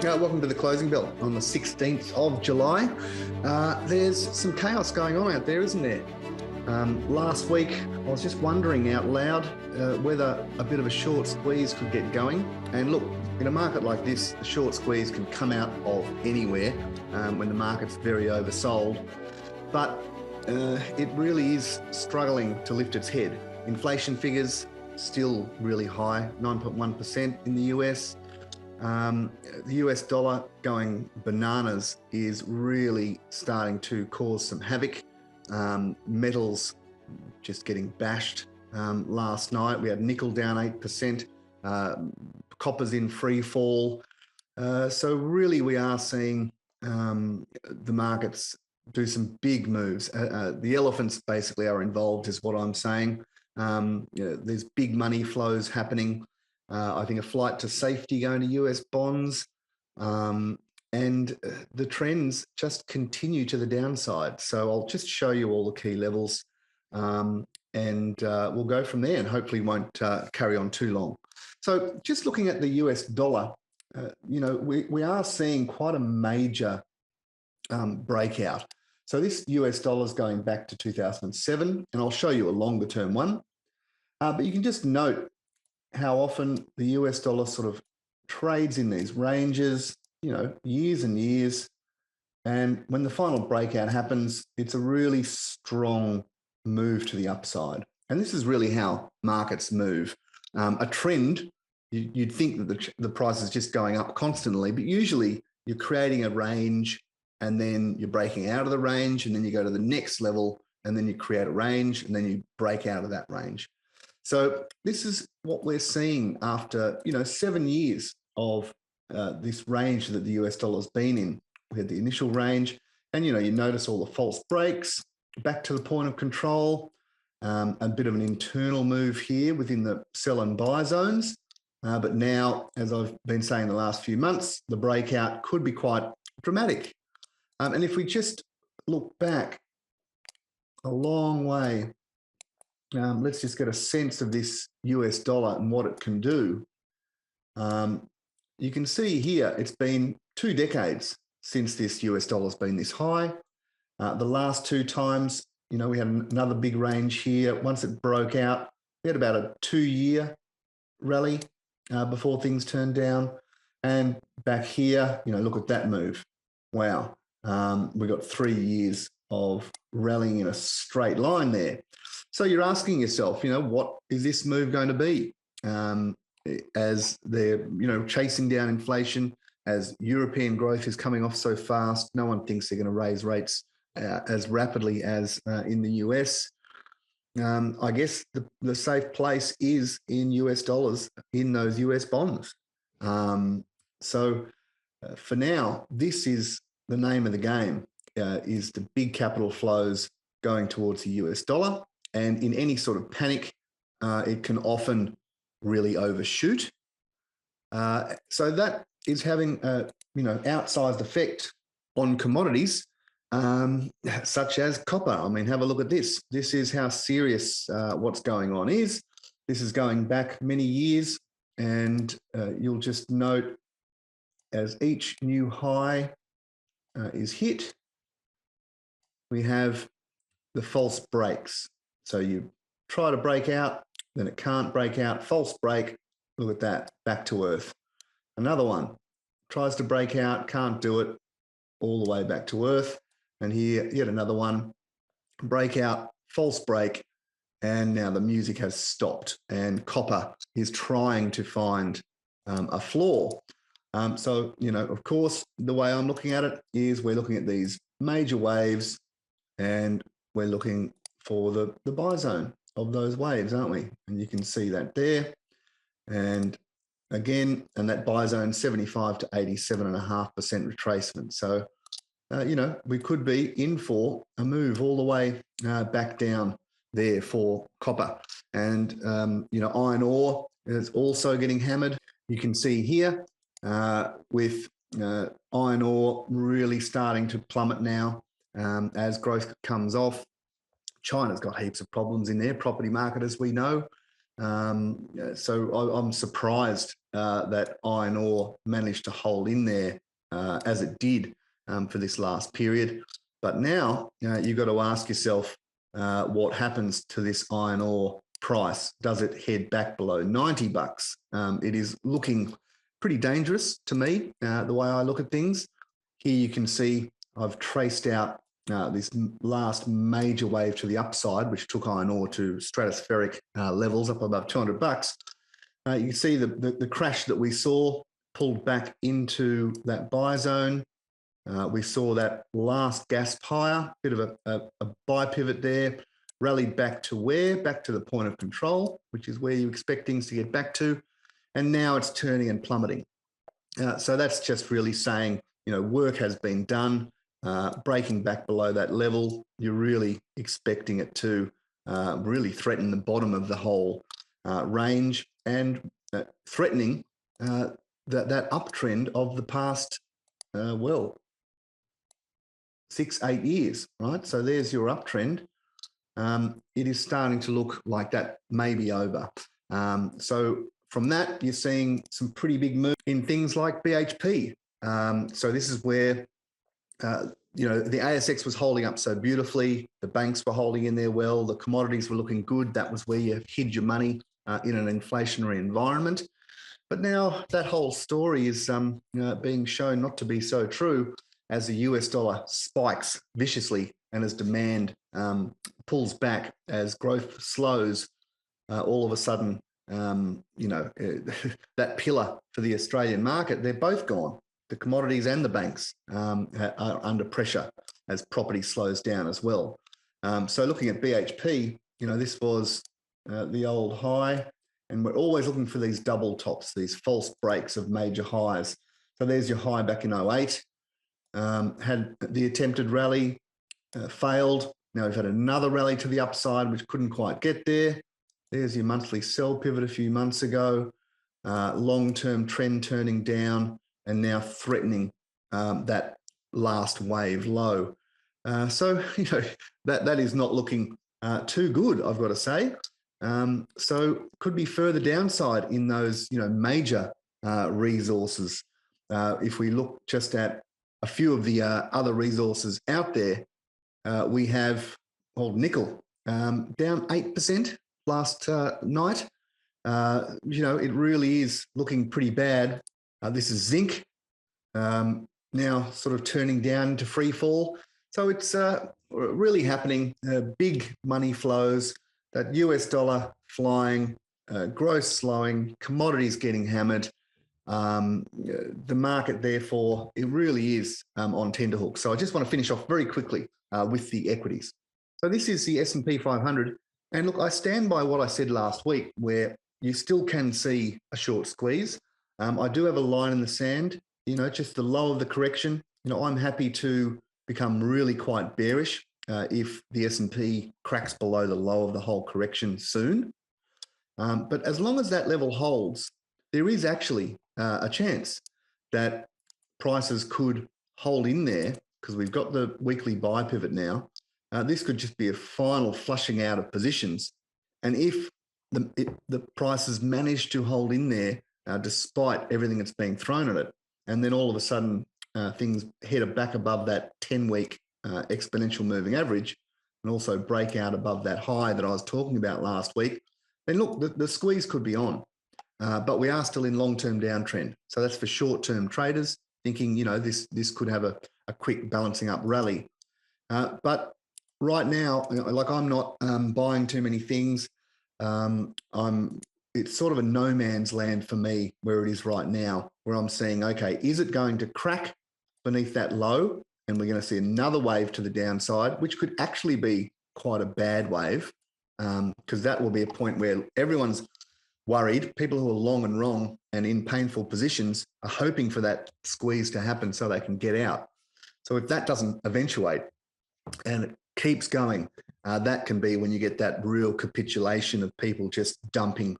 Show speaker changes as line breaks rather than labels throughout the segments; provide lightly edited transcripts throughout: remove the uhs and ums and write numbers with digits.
Welcome to the closing bell on the 16th of July. There's some chaos going on out there, isn't there? Last week, I was just wondering out loud whether a bit of a short squeeze could get going. And look, in a market like this, the short squeeze can come out of anywhere when the market's very oversold. But it really is struggling to lift its head. Inflation figures still really high, 9.1% in the US. The US dollar going bananas is really starting to cause some havoc. Metals just getting bashed. Last night we had nickel down 8%, copper's in free fall. So really we are seeing the markets do some big moves. The elephants basically are involved is what I'm saying. There's big money flows happening. I think a flight to safety going to US bonds, and the trends just continue to the downside. So I'll just show you all the key levels, and we'll go from there, and hopefully won't carry on too long. So just looking at the US dollar, we are seeing quite a major breakout. So this US dollar is going back to 2007, and I'll show you a longer term one. But you can just note how often the US dollar sort of trades in these ranges, years and years. And when the final breakout happens, it's a really strong move to the upside. And this is really how markets move. A trend, you'd think that the price is just going up constantly, but usually you're creating a range and then you're breaking out of the range, and then you go to the next level, and then you create a range, and then you break out of that range. So this is what we're seeing after 7 years of this range that the US dollar has been in. We had the initial range, and you notice all the false breaks back to the point of control, a bit of an internal move here within the sell and buy zones. But now, as I've been saying the last few months, the breakout could be quite dramatic. And if we just look back a long way, let's just get a sense of this US dollar and what it can do. You can see here, it's been 2 decades since this US dollar has been this high. The last 2 times, we had another big range here. Once it broke out, we had about a 2-year rally before things turned down. And back here, look at that move. Wow. We got 3 years of rallying in a straight line there. So you're asking yourself, what is this move going to be? As they're, chasing down inflation, as European growth is coming off so fast, no one thinks they're going to raise rates as rapidly as in the US. I guess the safe place is in US dollars, in those US bonds. So for now, this is the name of the game, is the big capital flows going towards the US dollar. And in any sort of panic, it can often really overshoot. So that is having a outsized effect on commodities, such as copper. I mean, have a look at this. This is how serious what's going on is. This is going back many years, and you'll just note as each new high is hit, we have the false breaks. So you try to break out, then it can't break out, false break, look at that, back to earth. Another one, tries to break out, can't do it, all the way back to earth. And here, yet another one, breakout, false break, and now the music has stopped, and copper is trying to find a floor. So, of course, the way I'm looking at it is we're looking at these major waves, and we're looking for the buy zone of those waves, aren't we? And you can see that there. And again, and that buy zone 75 to 87.5% retracement. So, we could be in for a move all the way back down there for copper. And, iron ore is also getting hammered. You can see here with iron ore really starting to plummet now as growth comes off. China's got heaps of problems in their property market, as we know. So I'm surprised that iron ore managed to hold in there as it did for this last period. But now you've got to ask yourself what happens to this iron ore price. Does it head back below 90 bucks? It is looking pretty dangerous to me, the way I look at things. Here you can see I've traced out this last major wave to the upside, which took iron ore to stratospheric levels up above 200 bucks. You can see the crash that we saw pulled back into that buy zone. We saw that last gasp higher, bit of a buy pivot there, rallied back to where? Back to the point of control, which is where you expect things to get back to. And now it's turning and plummeting. So that's just really saying, work has been done. Breaking back below that level, you're really expecting it to really threaten the bottom of the whole range and threatening that uptrend of the past, 6-8 years, right? So there's your uptrend. It is starting to look like that may be over. So from that, you're seeing some pretty big moves in things like BHP. So this is where the ASX was holding up so beautifully. The banks were holding in there well. The commodities were looking good. That was where you hid your money in an inflationary environment. But now that whole story is being shown not to be so true as the US dollar spikes viciously and as demand pulls back, as growth slows. All of a sudden, that pillar for the Australian market, they're both gone. The commodities and the banks are under pressure as property slows down as well. So looking at BHP, this was the old high, and we're always looking for these double tops, these false breaks of major highs. So there's your high back in 08, had the attempted rally, failed. Now we've had another rally to the upside, which couldn't quite get there. There's your monthly sell pivot a few months ago, long-term trend turning down, and now threatening that last wave low. So, that is not looking too good, I've got to say. So could be further downside in those, major resources. If we look just at a few of the other resources out there, we have nickel down 8% last night. It really is looking pretty bad. This is zinc, now sort of turning down into free fall. So it's really happening. Big money flows, that US dollar flying, growth slowing, commodities getting hammered. The market, therefore, it really is on tenterhooks. So I just want to finish off very quickly with the equities. So this is the S&P 500. And look, I stand by what I said last week, where you still can see a short squeeze. I do have a line in the sand, just the low of the correction. I'm happy to become really quite bearish if the S&P cracks below the low of the whole correction soon. But as long as that level holds, there is actually a chance that prices could hold in there, because we've got the weekly buy pivot now. This could just be a final flushing out of positions. And if the prices manage to hold in there, despite everything that's being thrown at it, and then all of a sudden things head back above that 10-week exponential moving average, and also break out above that high that I was talking about last week, then look, the squeeze could be on. But we are still in long-term downtrend. So that's for short-term traders thinking, this could have a quick balancing up rally. But right now, I'm not buying too many things. It's sort of a no man's land for me where it is right now, where I'm saying, okay, is it going to crack beneath that low? And we're going to see another wave to the downside, which could actually be quite a bad wave, because that will be a point where everyone's worried. People who are long and wrong and in painful positions are hoping for that squeeze to happen so they can get out. So if that doesn't eventuate and it keeps going, that can be when you get that real capitulation of people just dumping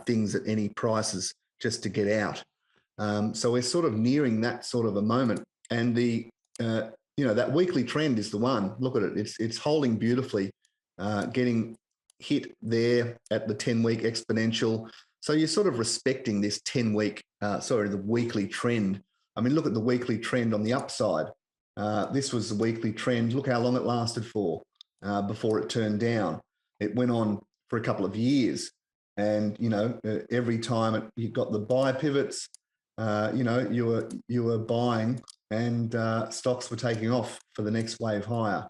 things at any prices just to get out. So we're sort of nearing that sort of a moment. And that weekly trend is the one. Look at it. It's holding beautifully, getting hit there at the 10-week exponential. So you're sort of respecting this 10-week, the weekly trend. I mean, look at the weekly trend on the upside. This was the weekly trend. Look how long it lasted for before it turned down. It went on for a couple of years. And, every time you got the buy pivots, you were buying and stocks were taking off for the next wave higher.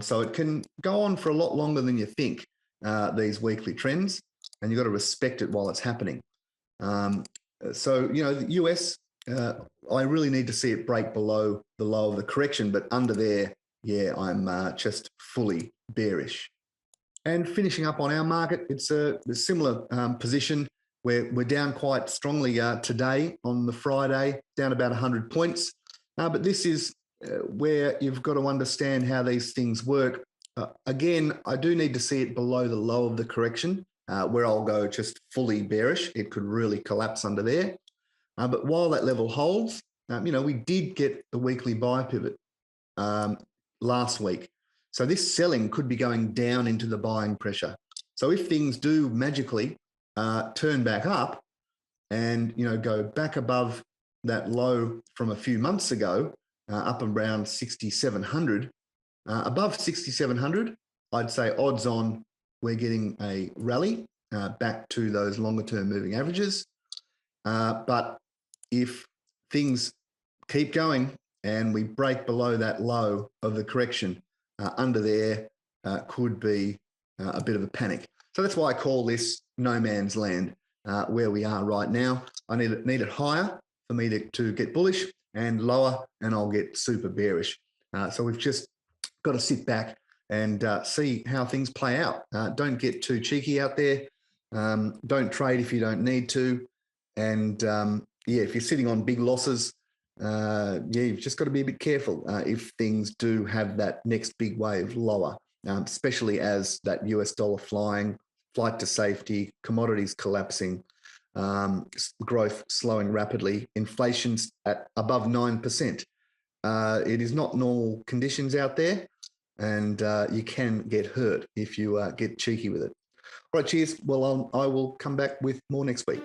So it can go on for a lot longer than you think, these weekly trends, and you've got to respect it while it's happening. The US, I really need to see it break below the low of the correction, but under there, I'm just fully bearish. And finishing up on our market, it's a similar position where we're down quite strongly today on the Friday, down about 100 points. But this is where you've got to understand how these things work. Again, I do need to see it below the low of the correction, where I'll go just fully bearish. It could really collapse under there. But while that level holds, we did get the weekly buy pivot last week. So this selling could be going down into the buying pressure. So if things do magically turn back up and, go back above that low from a few months ago, up around 6,700, above 6,700, I'd say odds on we're getting a rally back to those longer term moving averages. But if things keep going and we break below that low of the correction, under there could be a bit of a panic. So that's why I call this no man's land, where we are right now. I need it higher for me to get bullish, and lower and I'll get super bearish. So we've just got to sit back and see how things play out. Don't get too cheeky out there. Don't trade if you don't need to. And if you're sitting on big losses, you've just got to be a bit careful if things do have that next big wave lower, especially as that US dollar flight to safety, commodities collapsing, growth slowing rapidly, inflation's at above 9%. It is not normal conditions out there, and you can get hurt if you get cheeky with it. All right, cheers. Well, I will come back with more next week.